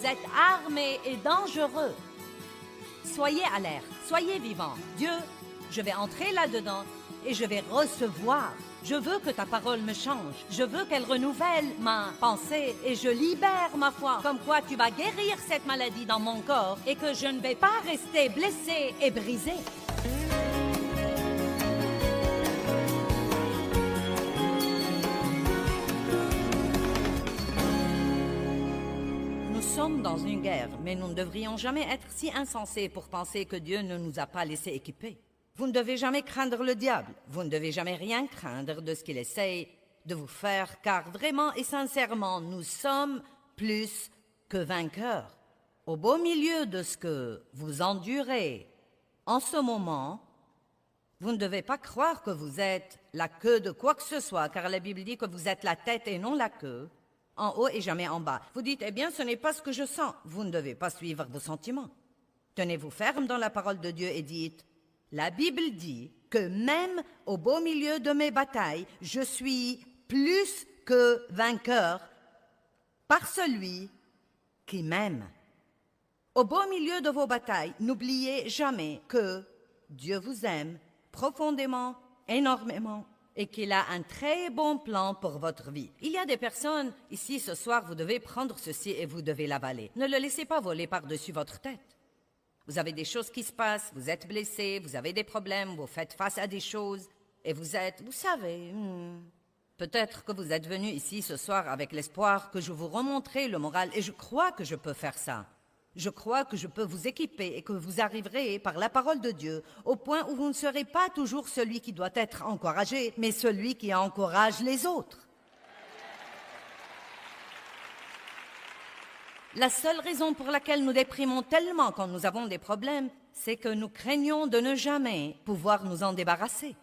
vous êtes armés et dangereux. Soyez alerte, soyez vivants. Dieu, je vais entrer là-dedans et je vais recevoir. Je veux que ta parole me change. Je veux qu'elle renouvelle ma pensée et je libère ma foi. Comme quoi tu vas guérir cette maladie dans mon corps et que je ne vais pas rester blessée et brisée. Nous sommes dans une guerre, mais nous ne devrions jamais être si insensés pour penser que Dieu ne nous a pas laissés équipés. Vous ne devez jamais craindre le diable. Vous ne devez jamais rien craindre de ce qu'il essaye de vous faire, car vraiment et sincèrement, nous sommes plus que vainqueurs. Au beau milieu de ce que vous endurez en ce moment, vous ne devez pas croire que vous êtes la queue de quoi que ce soit, car la Bible dit que vous êtes la tête et non la queue, en haut et jamais en bas. Vous dites, eh bien, ce n'est pas ce que je sens. Vous ne devez pas suivre vos sentiments. Tenez-vous ferme dans la parole de Dieu et dites, la Bible dit que même au beau milieu de mes batailles, je suis plus que vainqueur par celui qui m'aime. Au beau milieu de vos batailles, n'oubliez jamais que Dieu vous aime profondément, énormément, et qu'il a un très bon plan pour votre vie. Il y a des personnes, ici ce soir, vous devez prendre ceci et vous devez l'avaler. Ne le laissez pas voler par-dessus votre tête. Vous avez des choses qui se passent, vous êtes blessé, vous avez des problèmes, vous faites face à des choses, et vous êtes, vous savez, peut-être que vous êtes venu ici ce soir avec l'espoir que je vous remonterai le moral, et je crois que je peux faire ça. Je crois que je peux vous équiper et que vous arriverez par la parole de Dieu au point où vous ne serez pas toujours celui qui doit être encouragé, mais celui qui encourage les autres. La seule raison pour laquelle nous déprimons tellement quand nous avons des problèmes, c'est que nous craignons de ne jamais pouvoir nous en débarrasser.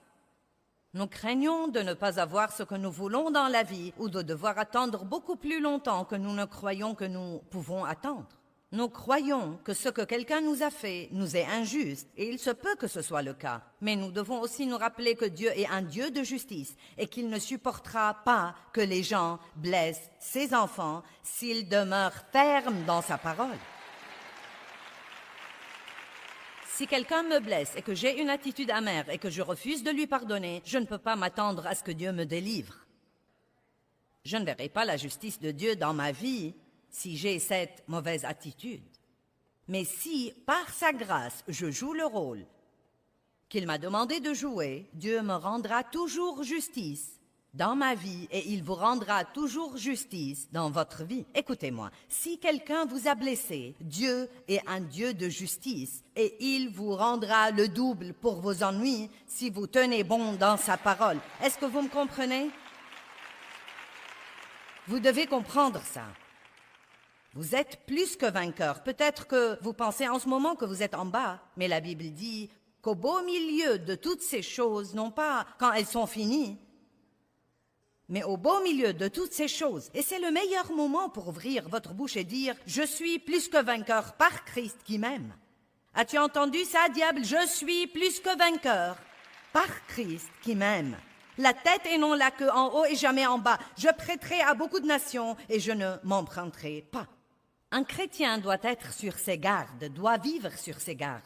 Nous craignons de ne pas avoir ce que nous voulons dans la vie ou de devoir attendre beaucoup plus longtemps que nous ne croyons que nous pouvons attendre. Nous croyons que ce que quelqu'un nous a fait nous est injuste, et il se peut que ce soit le cas. Mais nous devons aussi nous rappeler que Dieu est un Dieu de justice et qu'il ne supportera pas que les gens blessent ses enfants s'ils demeurent fermes dans sa parole. Si quelqu'un me blesse et que j'ai une attitude amère et que je refuse de lui pardonner, je ne peux pas m'attendre à ce que Dieu me délivre. Je ne verrai pas la justice de Dieu dans ma vie si j'ai cette mauvaise attitude. Mais si, par sa grâce, je joue le rôle qu'il m'a demandé de jouer, Dieu me rendra toujours justice dans ma vie et il vous rendra toujours justice dans votre vie. Écoutez-moi, si quelqu'un vous a blessé, Dieu est un Dieu de justice et il vous rendra le double pour vos ennuis si vous tenez bon dans sa parole. Est-ce que vous me comprenez? Vous devez comprendre ça. Vous êtes plus que vainqueur. Peut-être que vous pensez en ce moment que vous êtes en bas, mais la Bible dit qu'au beau milieu de toutes ces choses, non pas quand elles sont finies, mais au beau milieu de toutes ces choses, et c'est le meilleur moment pour ouvrir votre bouche et dire « Je suis plus que vainqueur par Christ qui m'aime ». As-tu entendu ça, diable? Je suis plus que vainqueur par Christ qui m'aime. La tête et non la queue, en haut et jamais en bas. Je prêterai à beaucoup de nations et je ne m'emprunterai pas. Un chrétien doit être sur ses gardes, doit vivre sur ses gardes.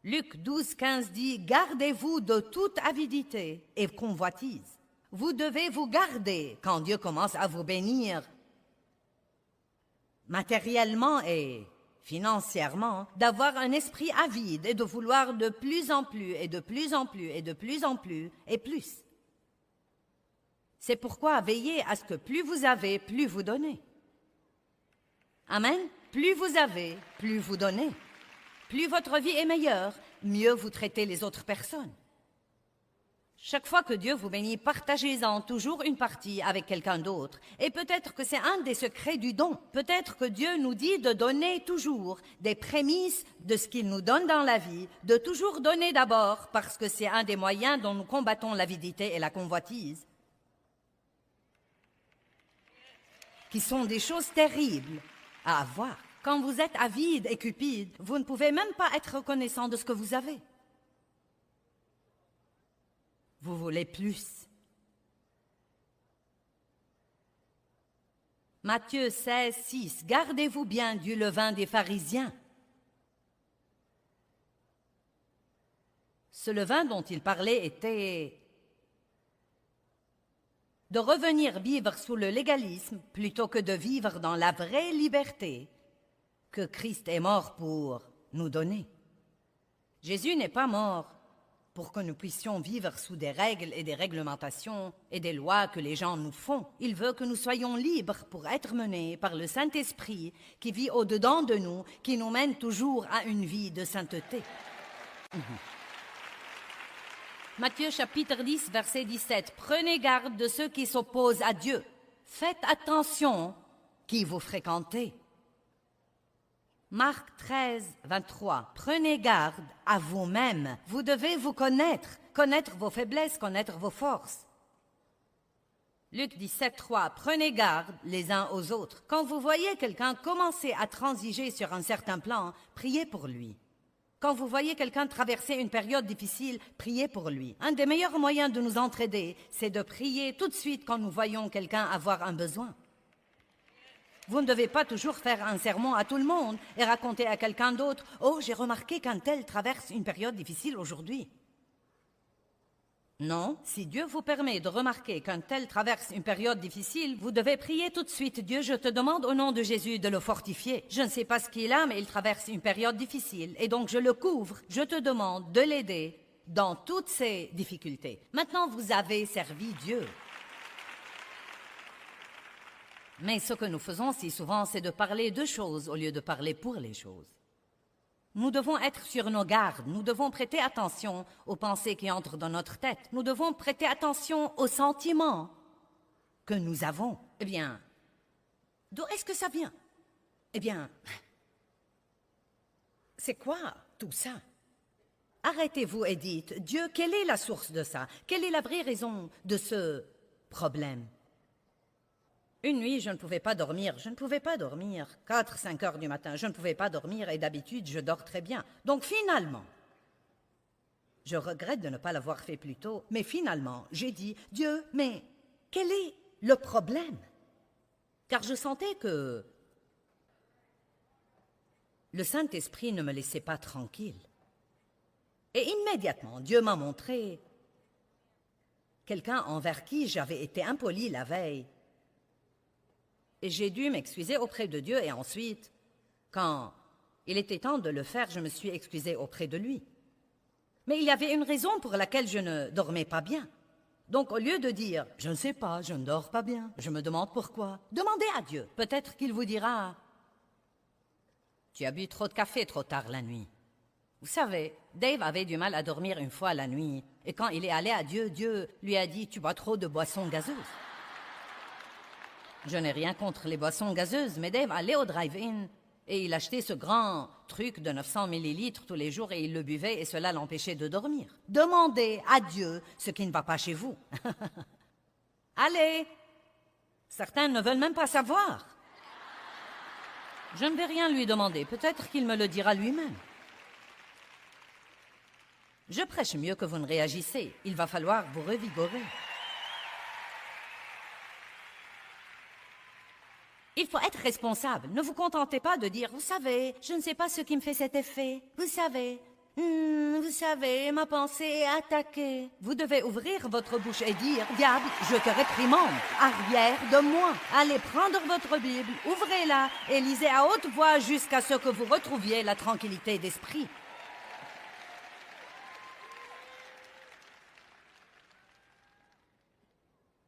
Luc 12, 15 dit « Gardez-vous de toute avidité et convoitise. » Vous devez vous garder quand Dieu commence à vous bénir matériellement et financièrement, d'avoir un esprit avide et de vouloir de plus en plus et de plus en plus et de plus en plus et plus. C'est pourquoi veillez à ce que plus vous avez, plus vous donnez. Amen. Plus vous avez, plus vous donnez. Plus votre vie est meilleure, mieux vous traitez les autres personnes. Chaque fois que Dieu vous bénit, partagez-en toujours une partie avec quelqu'un d'autre. Et peut-être que c'est un des secrets du don. Peut-être que Dieu nous dit de donner toujours des prémices de ce qu'il nous donne dans la vie, de toujours donner d'abord, parce que c'est un des moyens dont nous combattons l'avidité et la convoitise, qui sont des choses terribles à avoir. Quand vous êtes avide et cupide, vous ne pouvez même pas être reconnaissant de ce que vous avez. Vous voulez plus. Matthieu 16, 6. Gardez-vous bien du levain des pharisiens. Ce levain dont il parlait était de revenir vivre sous le légalisme plutôt que de vivre dans la vraie liberté que Christ est mort pour nous donner. Jésus n'est pas mort pour que nous puissions vivre sous des règles et des réglementations et des lois que les gens nous font. Il veut que nous soyons libres pour être menés par le Saint-Esprit qui vit au-dedans de nous, qui nous mène toujours à une vie de sainteté. Matthieu chapitre 10, verset 17. Prenez garde de ceux qui s'opposent à Dieu. Faites attention qui vous fréquentez. Marc 13, 23. Prenez garde à vous-même. Vous devez vous connaître vos faiblesses, connaître vos forces. Luc 17, 3. Prenez garde les uns aux autres. Quand vous voyez quelqu'un commencer à transiger sur un certain plan, priez pour lui. Quand vous voyez quelqu'un traverser une période difficile, priez pour lui. Un des meilleurs moyens de nous entraider, c'est de prier tout de suite quand nous voyons quelqu'un avoir un besoin. Vous ne devez pas toujours faire un sermon à tout le monde et raconter à quelqu'un d'autre « Oh, j'ai remarqué qu'un tel traverse une période difficile aujourd'hui. » Non, si Dieu vous permet de remarquer qu'un tel traverse une période difficile, vous devez prier tout de suite. Dieu, je te demande au nom de Jésus de le fortifier. Je ne sais pas ce qu'il a, mais il traverse une période difficile et donc je le couvre. Je te demande de l'aider dans toutes ses difficultés. Maintenant, vous avez servi Dieu. Mais ce que nous faisons si souvent, c'est de parler de choses au lieu de parler pour les choses. Nous devons être sur nos gardes, nous devons prêter attention aux pensées qui entrent dans notre tête, nous devons prêter attention aux sentiments que nous avons. Eh bien, d'où est-ce que ça vient? Eh bien, c'est quoi tout ça? Arrêtez-vous et dites, Dieu, quelle est la source de ça? Quelle est la vraie raison de ce problème? Une nuit, je ne pouvais pas dormir. 4-5 heures du matin, je ne pouvais pas dormir et d'habitude, je dors très bien. Donc finalement, je regrette de ne pas l'avoir fait plus tôt, mais finalement, j'ai dit, Dieu, mais quel est le problème? Car je sentais que le Saint-Esprit ne me laissait pas tranquille. Et immédiatement, Dieu m'a montré quelqu'un envers qui j'avais été impoli la veille. Et j'ai dû m'excuser auprès de Dieu et ensuite, quand il était temps de le faire, je me suis excusée auprès de lui. Mais il y avait une raison pour laquelle je ne dormais pas bien. Donc au lieu de dire « Je ne sais pas, je ne dors pas bien, je me demande pourquoi », demandez à Dieu. Peut-être qu'il vous dira « Tu as bu trop de café trop tard la nuit ». Vous savez, Dave avait du mal à dormir une fois la nuit. Et quand il est allé à Dieu, Dieu lui a dit « Tu bois trop de boissons gazeuses ». Je n'ai rien contre les boissons gazeuses, mais Dave allait au drive-in et il achetait ce grand truc de 900 millilitres tous les jours et il le buvait et cela l'empêchait de dormir. Demandez à Dieu ce qui ne va pas chez vous. Allez! Certains ne veulent même pas savoir. Je ne vais rien lui demander, peut-être qu'il me le dira lui-même. Je prêche mieux que vous ne réagissez. Il va falloir vous revigorer. Il faut être responsable. Ne vous contentez pas de dire « Vous savez, je ne sais pas ce qui me fait cet effet. Vous savez, ma pensée est attaquée. » Vous devez ouvrir votre bouche et dire « Diable, je te réprimande. Arrière de moi. Allez prendre votre Bible, ouvrez-la et lisez à haute voix jusqu'à ce que vous retrouviez la tranquillité d'esprit. »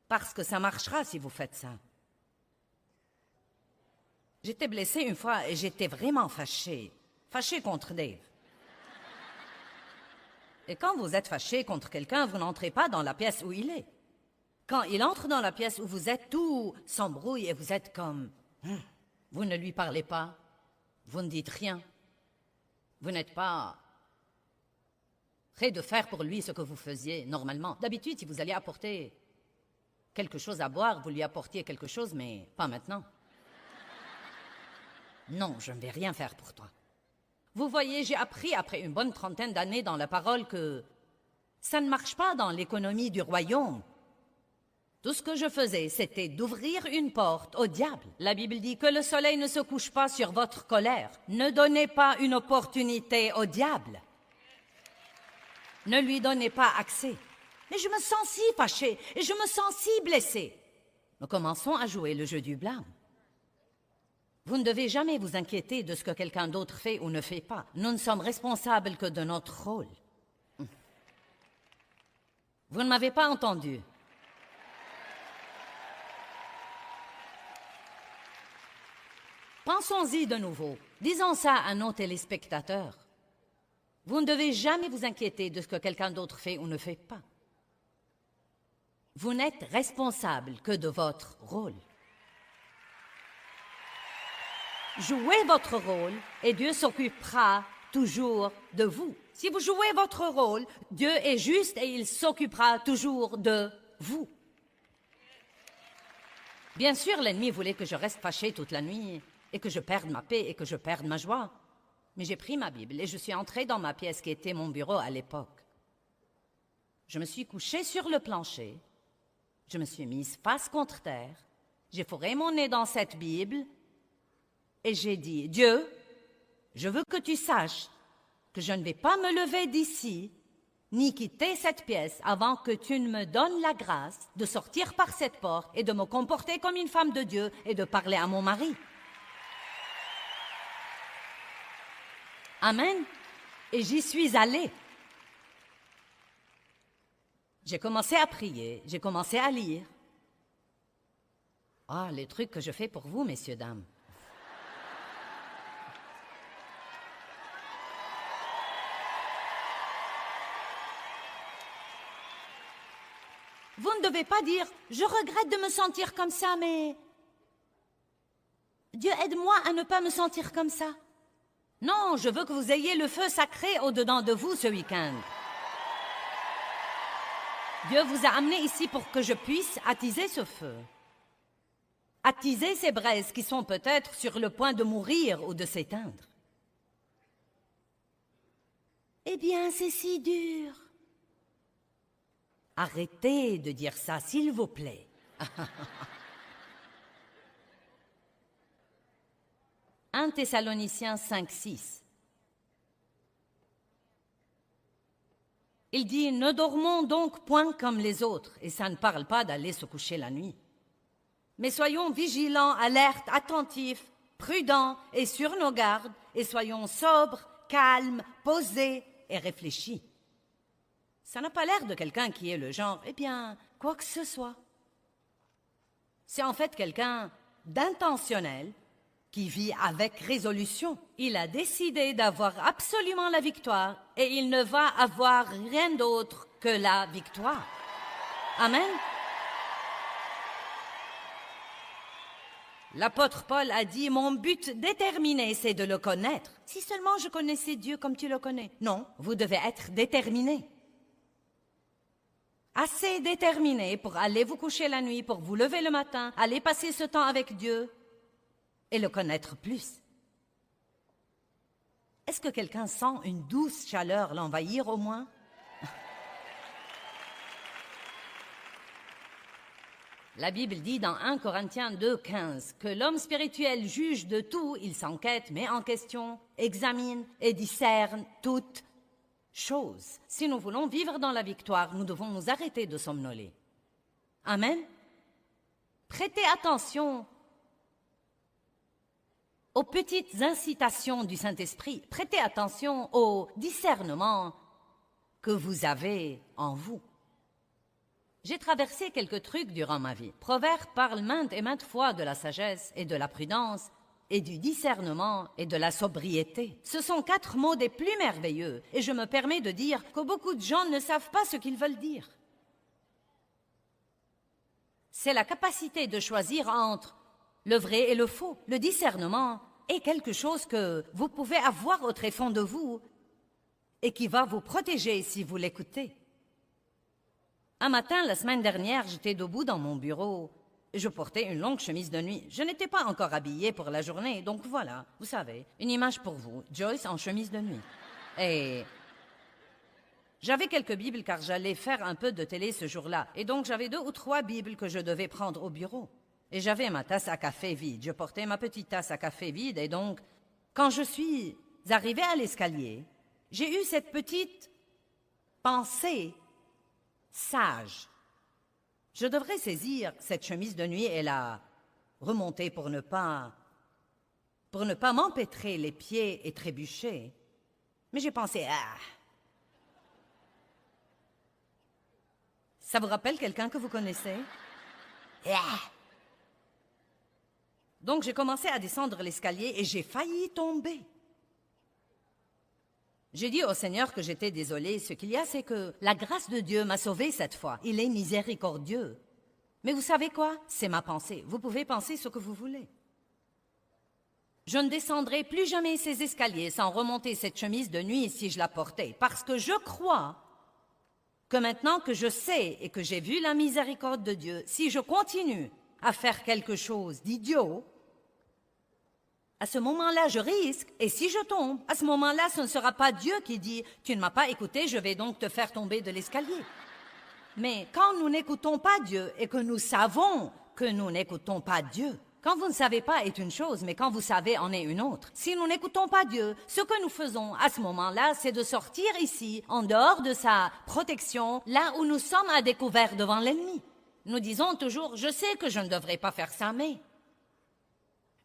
Parce que ça marchera si vous faites ça. J'étais blessée une fois et j'étais vraiment fâchée contre Dave. Et quand vous êtes fâché contre quelqu'un, vous n'entrez pas dans la pièce où il est. Quand il entre dans la pièce où vous êtes, tout s'embrouille et vous êtes comme... Vous ne lui parlez pas, vous ne dites rien. Vous n'êtes pas prêt de faire pour lui ce que vous faisiez normalement. D'habitude, si vous alliez apporter quelque chose à boire, vous lui apportiez quelque chose, mais pas maintenant. Non, je ne vais rien faire pour toi. Vous voyez, j'ai appris après une bonne trentaine d'années dans la parole que ça ne marche pas dans l'économie du royaume. Tout ce que je faisais, c'était d'ouvrir une porte au diable. La Bible dit que le soleil ne se couche pas sur votre colère. Ne donnez pas une opportunité au diable. Ne lui donnez pas accès. Mais je me sens si fâchée et je me sens si blessée. Nous commençons à jouer le jeu du blâme. Vous ne devez jamais vous inquiéter de ce que quelqu'un d'autre fait ou ne fait pas. Nous ne sommes responsables que de notre rôle. Vous ne m'avez pas entendu. Pensons-y de nouveau. Disons ça à nos téléspectateurs. Vous ne devez jamais vous inquiéter de ce que quelqu'un d'autre fait ou ne fait pas. Vous n'êtes responsable que de votre rôle. Jouez votre rôle et Dieu s'occupera toujours de vous. Si vous jouez votre rôle, Dieu est juste et il s'occupera toujours de vous. Bien sûr, l'ennemi voulait que je reste fâchée toute la nuit et que je perde ma paix et que je perde ma joie. Mais j'ai pris ma Bible et je suis entrée dans ma pièce qui était mon bureau à l'époque. Je me suis couchée sur le plancher, je me suis mise face contre terre, j'ai fourré mon nez dans cette Bible et j'ai dit, Dieu, je veux que tu saches que je ne vais pas me lever d'ici ni quitter cette pièce avant que tu ne me donnes la grâce de sortir par cette porte et de me comporter comme une femme de Dieu et de parler à mon mari. Amen. Et j'y suis allée. J'ai commencé à prier, j'ai commencé à lire. Ah, les trucs que je fais pour vous, messieurs, dames. Vous ne devez pas dire « Je regrette de me sentir comme ça, mais... Dieu aide-moi à ne pas me sentir comme ça. » Non, je veux que vous ayez le feu sacré au-dedans de vous ce week-end. Dieu vous a amené ici pour que je puisse attiser ce feu. Attiser ces braises qui sont peut-être sur le point de mourir ou de s'éteindre. Eh bien, c'est si dur. Arrêtez de dire ça, s'il vous plaît. 1 Thessaloniciens 5:6. Il dit « Ne dormons donc point comme les autres » et ça ne parle pas d'aller se coucher la nuit. Mais soyons vigilants, alertes, attentifs, prudents et sur nos gardes et soyons sobres, calmes, posés et réfléchis. Ça n'a pas l'air de quelqu'un qui est le genre « Eh bien, quoi que ce soit ». C'est en fait quelqu'un d'intentionnel qui vit avec résolution. Il a décidé d'avoir absolument la victoire et il ne va avoir rien d'autre que la victoire. Amen. L'apôtre Paul a dit « Mon but déterminé, c'est de le connaître. Si seulement je connaissais Dieu comme tu le connais. » Non, vous devez être déterminé. Assez déterminé pour aller vous coucher la nuit, pour vous lever le matin, aller passer ce temps avec Dieu et le connaître plus. Est-ce que quelqu'un sent une douce chaleur l'envahir au moins? La Bible dit dans 1 Corinthiens 2:15 que l'homme spirituel juge de tout, il s'enquête, met en question, examine et discerne toutes choses. Si nous voulons vivre dans la victoire, nous devons nous arrêter de somnoler. Amen. Prêtez attention aux petites incitations du Saint-Esprit. Prêtez attention au discernement que vous avez en vous. J'ai traversé quelques trucs durant ma vie. Proverbe parle maintes et maintes fois de la sagesse et de la prudence et du discernement et de la sobriété. Ce sont 4 mots des plus merveilleux et je me permets de dire que beaucoup de gens ne savent pas ce qu'ils veulent dire. C'est la capacité de choisir entre le vrai et le faux. Le discernement est quelque chose que vous pouvez avoir au tréfonds de vous et qui va vous protéger si vous l'écoutez. Un matin, la semaine dernière, j'étais debout dans mon bureau. Je portais une longue chemise de nuit. Je n'étais pas encore habillée pour la journée, donc voilà, vous savez, une image pour vous. Joyce en chemise de nuit. Et J'avais quelques Bibles car j'allais faire un peu de télé ce jour-là. Et donc j'avais 2 ou 3 Bibles que je devais prendre au bureau. Et j'avais ma tasse à café vide. Je portais ma petite tasse à café vide. Et donc, quand je suis arrivée à l'escalier, j'ai eu cette petite pensée sage. Je devrais saisir cette chemise de nuit et la remonter pour ne pas m'empêtrer les pieds et trébucher. Mais j'ai pensé, ça vous rappelle quelqu'un que vous connaissez? Donc j'ai commencé à descendre l'escalier et j'ai failli tomber. J'ai dit au Seigneur que j'étais désolée. Ce qu'il y a, c'est que la grâce de Dieu m'a sauvée cette fois. Il est miséricordieux. Mais vous savez quoi? C'est ma pensée. Vous pouvez penser ce que vous voulez. Je ne descendrai plus jamais ces escaliers sans remonter cette chemise de nuit si je la portais, parce que je crois que maintenant que je sais et que j'ai vu la miséricorde de Dieu, si je continue à faire quelque chose d'idiot, à ce moment-là, je risque, et si je tombe, à ce moment-là, ce ne sera pas Dieu qui dit « Tu ne m'as pas écouté, je vais donc te faire tomber de l'escalier. » Mais quand nous n'écoutons pas Dieu et que nous savons que nous n'écoutons pas Dieu, quand vous ne savez pas est une chose, mais quand vous savez en est une autre. Si nous n'écoutons pas Dieu, ce que nous faisons à ce moment-là, c'est de sortir ici, en dehors de sa protection, là où nous sommes à découvert devant l'ennemi. Nous disons toujours « Je sais que je ne devrais pas faire ça, mais... »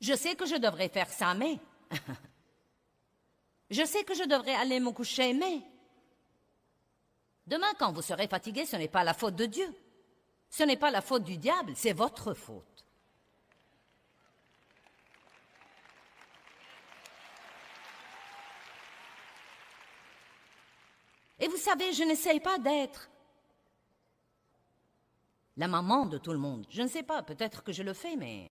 Je sais que je devrais faire ça, mais... Je sais que je devrais aller me coucher, mais... Demain, quand vous serez fatigué, ce n'est pas la faute de Dieu. Ce n'est pas la faute du diable, c'est votre faute. Et vous savez, je n'essaye pas d'être la maman de tout le monde. Je ne sais pas, peut-être que je le fais, mais...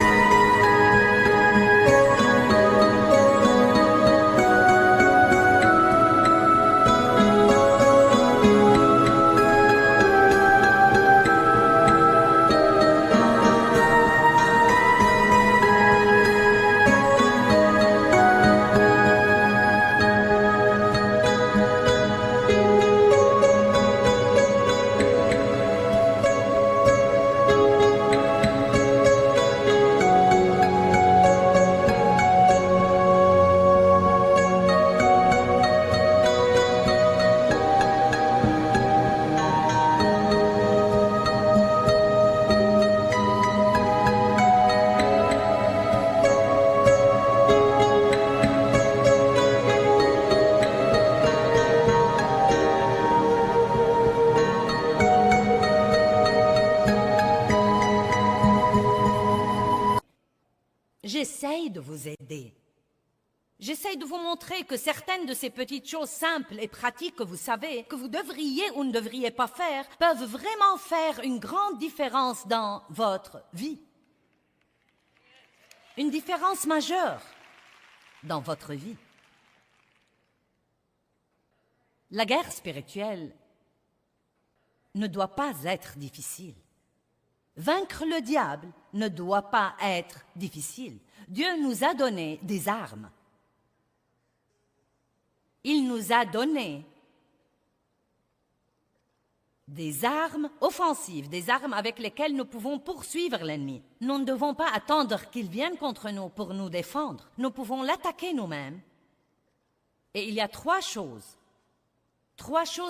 J'essaye de vous aider. J'essaye de vous montrer que certaines de ces petites choses simples et pratiques que vous savez, que vous devriez ou ne devriez pas faire, peuvent vraiment faire une grande différence dans votre vie. Une différence majeure dans votre vie. La guerre spirituelle ne doit pas être difficile. Vaincre le diable ne doit pas être difficile. Dieu nous a donné des armes. Il nous a donné des armes offensives, des armes avec lesquelles nous pouvons poursuivre l'ennemi. Nous ne devons pas attendre qu'il vienne contre nous pour nous défendre. Nous pouvons l'attaquer nous-mêmes. Et il y a 3 choses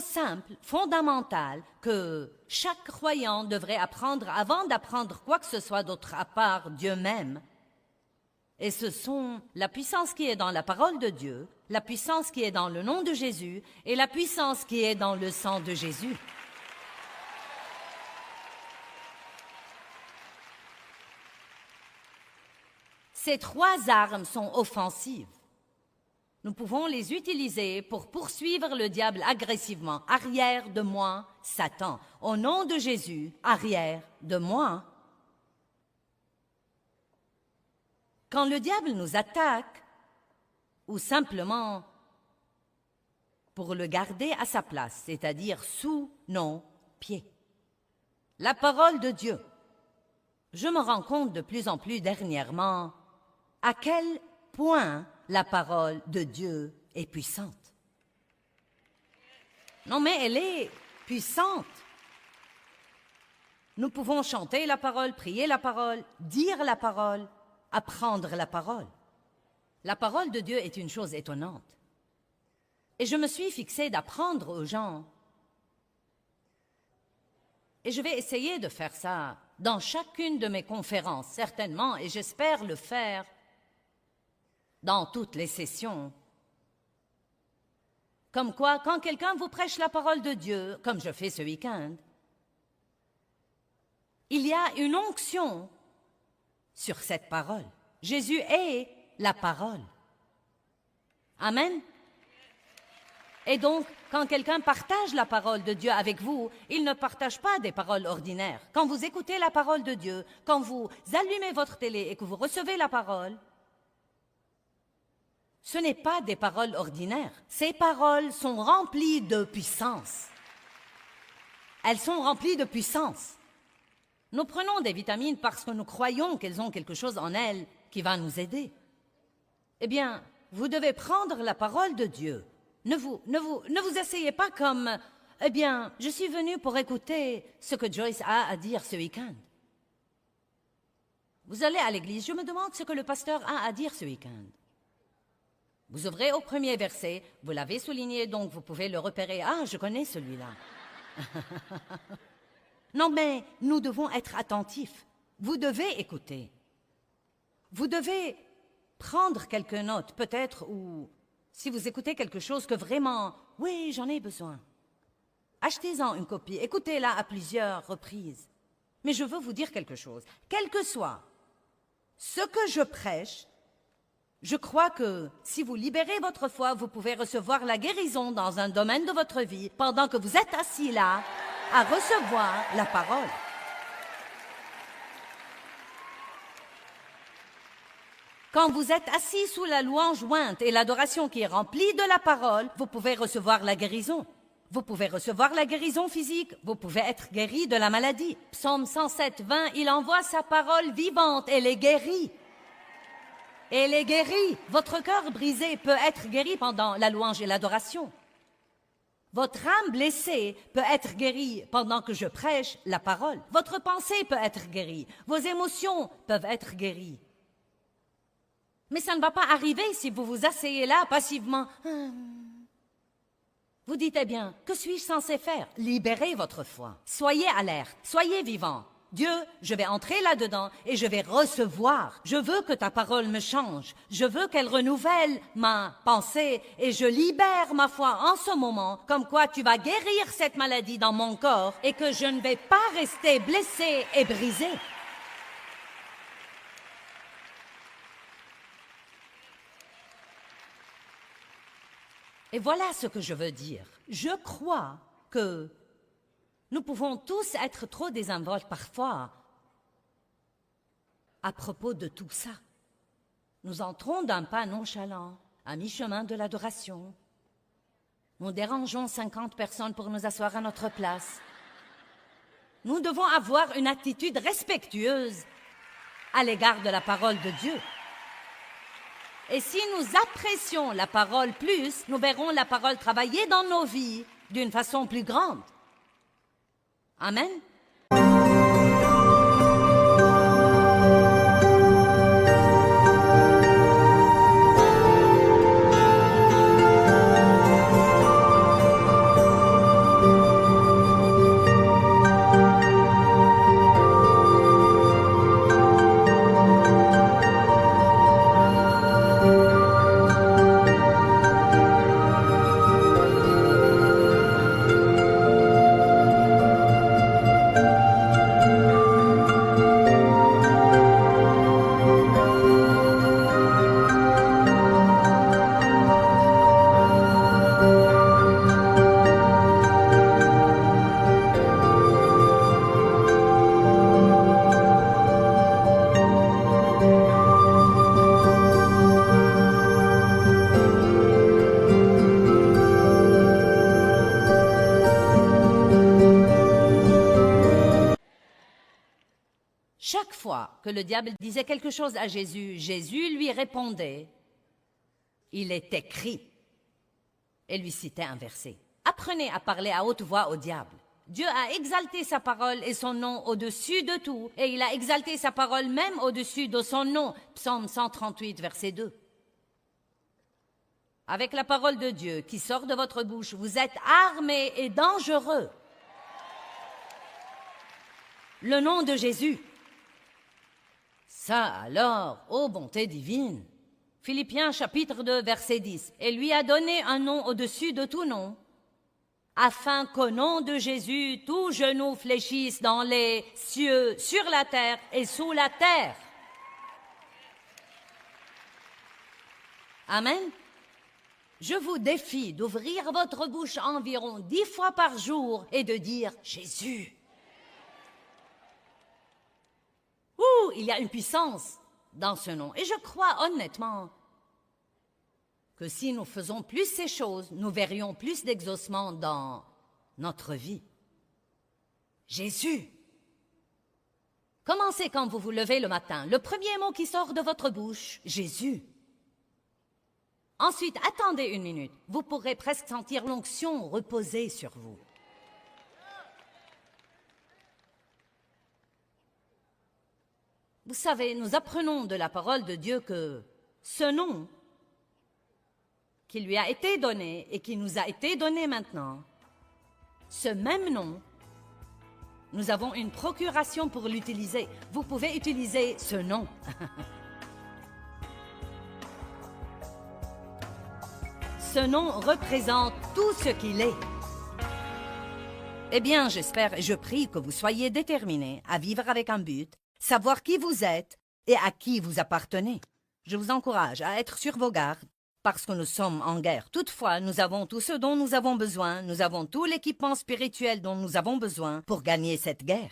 simples, fondamentales, que chaque croyant devrait apprendre avant d'apprendre quoi que ce soit d'autre à part Dieu même. Et ce sont la puissance qui est dans la parole de Dieu, la puissance qui est dans le nom de Jésus et la puissance qui est dans le sang de Jésus. Ces 3 armes sont offensives. Nous pouvons les utiliser pour poursuivre le diable agressivement. Arrière de moi, Satan. Au nom de Jésus, arrière de moi. Quand le diable nous attaque, ou simplement pour le garder à sa place, c'est-à-dire sous nos pieds. La parole de Dieu. Je me rends compte de plus en plus dernièrement à quel point la parole de Dieu est puissante. Non, mais elle est puissante. Nous pouvons chanter la parole, prier la parole, dire la parole, apprendre la parole. La parole de Dieu est une chose étonnante. Et je me suis fixée d'apprendre aux gens. Et je vais essayer de faire ça dans chacune de mes conférences, certainement, et j'espère le faire dans toutes les sessions. Comme quoi, quand quelqu'un vous prêche la parole de Dieu, comme je fais ce week-end, il y a une onction sur cette parole. Jésus est la parole. Amen. Et donc, quand quelqu'un partage la parole de Dieu avec vous, il ne partage pas des paroles ordinaires. Quand vous écoutez la parole de Dieu, quand vous allumez votre télé et que vous recevez la parole, ce n'est pas des paroles ordinaires. Ces paroles sont remplies de puissance. Elles sont remplies de puissance. Nous prenons des vitamines parce que nous croyons qu'elles ont quelque chose en elles qui va nous aider. Eh bien, vous devez prendre la parole de Dieu. Ne vous asseyez pas comme « Eh bien, je suis venu pour écouter ce que Joyce a à dire ce week-end. » Vous allez à l'église, je me demande ce que le pasteur a à dire ce week-end. Vous ouvrez au premier verset, vous l'avez souligné, donc vous pouvez le repérer. « Ah, je connais celui-là. » Non, mais nous devons être attentifs. Vous devez écouter. Vous devez prendre quelques notes, peut-être, ou si vous écoutez quelque chose que vraiment, oui, j'en ai besoin. Achetez-en une copie, écoutez-la à plusieurs reprises. Mais je veux vous dire quelque chose. Quel que soit ce que je prêche, je crois que si vous libérez votre foi, vous pouvez recevoir la guérison dans un domaine de votre vie pendant que vous êtes assis là à recevoir la parole. Quand vous êtes assis sous la louange jointe et l'adoration qui est remplie de la parole, vous pouvez recevoir la guérison. Vous pouvez recevoir la guérison physique, vous pouvez être guéri de la maladie. Psaume 107, 20, il envoie sa parole vivante et les guérit. Et les guérit. Votre cœur brisé peut être guéri pendant la louange et l'adoration. Votre âme blessée peut être guérie pendant que je prêche la parole. Votre pensée peut être guérie. Vos émotions peuvent être guéries. Mais ça ne va pas arriver si vous vous asseyez là passivement. Vous dites, eh bien, que suis-je censé faire? Libérez votre foi. Soyez alerte, soyez vivant. Dieu, je vais entrer là-dedans et je vais recevoir. Je veux que ta parole me change. Je veux qu'elle renouvelle ma pensée et je libère ma foi en ce moment, comme quoi tu vas guérir cette maladie dans mon corps et que je ne vais pas rester blessé et brisé. Et voilà ce que je veux dire. Je crois que nous pouvons tous être trop désinvoltes parfois à propos de tout ça. Nous entrons d'un pas nonchalant, à mi-chemin de l'adoration. Nous dérangeons 50 personnes pour nous asseoir à notre place. Nous devons avoir une attitude respectueuse à l'égard de la parole de Dieu. Et si nous apprécions la parole plus, nous verrons la parole travailler dans nos vies d'une façon plus grande. Amen. Chaque fois que le diable disait quelque chose à Jésus, Jésus lui répondait, « Il est écrit » et lui citait un verset. Apprenez à parler à haute voix au diable. Dieu a exalté sa parole et son nom au-dessus de tout, et il a exalté sa parole même au-dessus de son nom. Psaume 138, verset 2. Avec la parole de Dieu qui sort de votre bouche, vous êtes armés et dangereux. Le nom de Jésus. Ça alors, ô bonté divine. Philippiens chapitre 2, verset 10. Et lui a donné un nom au-dessus de tout nom, afin qu'au nom de Jésus, tout genou fléchisse dans les cieux, sur la terre et sous la terre. Amen. Je vous défie d'ouvrir votre bouche environ 10 fois par jour et de dire « Jésus ». Ouh, il y a une puissance dans ce nom. Et je crois honnêtement que si nous faisons plus ces choses, nous verrions plus d'exaucement dans notre vie. Jésus. Commencez quand vous vous levez le matin. Le premier mot qui sort de votre bouche, Jésus. Ensuite, attendez une minute. Vous pourrez presque sentir l'onction reposer sur vous. Vous savez, nous apprenons de la parole de Dieu que ce nom qui lui a été donné et qui nous a été donné maintenant, ce même nom, nous avons une procuration pour l'utiliser. Vous pouvez utiliser ce nom. Ce nom représente tout ce qu'il est. Eh bien, j'espère et je prie que vous soyez déterminés à vivre avec un but, savoir qui vous êtes et à qui vous appartenez. Je vous encourage à être sur vos gardes parce que nous sommes en guerre. Toutefois, nous avons tout ce dont nous avons besoin, nous avons tout l'équipement spirituel dont nous avons besoin pour gagner cette guerre.